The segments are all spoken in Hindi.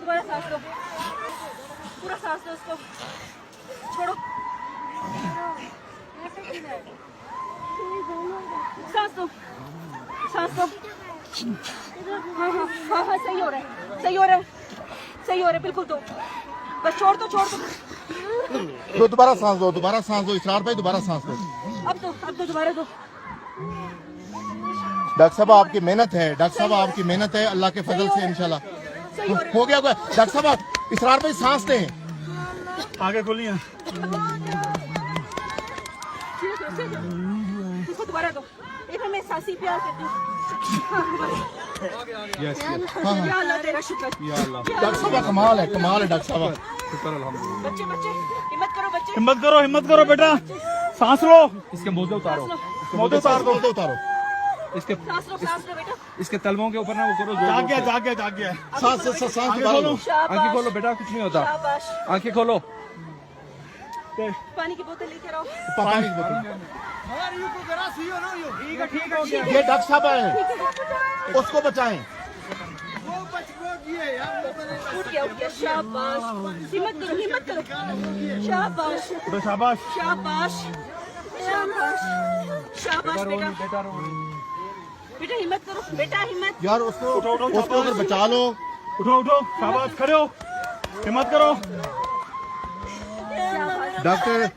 दोबारा सांस लो, पूरा सांस लो उसको, छोड़ो, सांस लो, सांस लो। हाँ हाँ हाँ हाँ, सही हो रहा है, सही हो रहा है, सही हो रहा है, बिल्कुल। तो बस छोड़ दो, छोड़ दो। तो दोबारा सांस दो, दोबारा सांस दो इसरार भाई, दोबारा सांस दो। अब तो दोबारा दो। डॉक्टर साहब आपकी मेहनत है, डॉक्टर साहब आपकी मेहनत है, अल्लाह के फजल से इंशाल्लाह हो गया। डॉक्टर साहब आप इसरार भाई सांस दें, आगे खोलिए। इसको दोबारा दो, एक मैं सांसी प्यार करती हूँ। या अल्लाह तेरा शुक्र, या अल्लाह। डॉक्टर साहब कमाल है, कमाल है डॉक्टर साहब। बच्चे बच्चे हिम्मत करो, बच्चे हिम्मत करो बेटा, सांस लो। इसके मोजे उतारो, मोजे उतार दो, उतारो। इसके सांस लो बेटा। इसके तलवों के ऊपर ना वो करो। जाग गया। सांस दोबारा लो। आंखें खोलो बेटा, कुछ नहीं होता। शाबाश। आंखें खोलो। पानी की बोतल लेकर आओ। पानी की बोतल। ठीक हो गया। ये डॉक्टर साहब है, उसको बचाएं। उठ गया। शाबाश, हिम्मत करो, शाबाश शाबाश। शाबाश शाबाश शाबाश बेटा। बेटा हिम्मत करो, बेटा हिम्मत। यार उसको उधर बचा लो। उठो, शाबाश, खड़े हो, हिम्मत करो। डॉक्टर,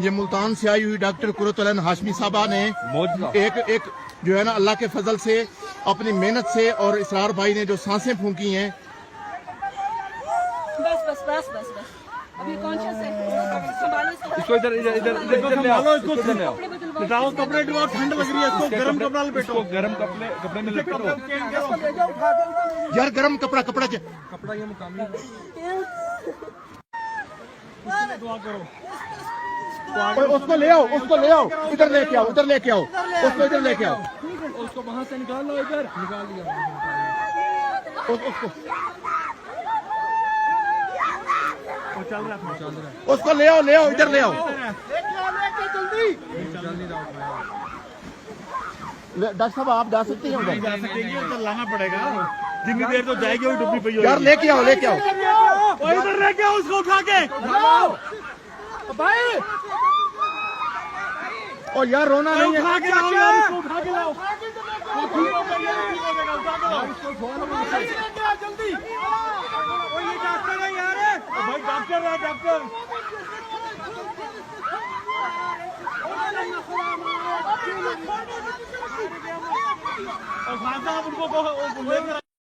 ये मुल्तान से आई हुई डॉक्टर कुरतुल हाशमी साहबा ने एक जो है ना अल्लाह के फजल से अपनी मेहनत से और इसरार भाई ने जो सांसें फूंकी हैं। बस अभी कॉन्शियस है, संभालो इसको। इसको इधर ले आओ, इसको इधर ले आओ। हटाओ कपड़े, ठंड लग रही है, इसको गर्म कपड़ा लपेटो। इसको गर्म कपड़े में लपेटो। यार गरम कपड़ा कपड़ा ये मुकामी दुआ करो। उसको ले आओ, इधर लेके आओ, उसको इधर लेके आओ। उसको वहां से निकाल लो, इधर निकाल लिया। उसको ले आओ, इधर ले आओ। डॉक्टर साहब आप जा सकते हैं उधर? लाना पड़ेगा, जितनी देर तो जाएगी वो डुबी पई होगी। यार लेके आओ। इधर लेके आओ उसको उठा के। भाई और यार रोना नहीं है। उठा के लाओ यार, उसको उठा के लाओ। जल्दी, ये डॉक्टर है यार। भाई डॉक्टर है, डॉक्टर। और खान साहब उनको लेकर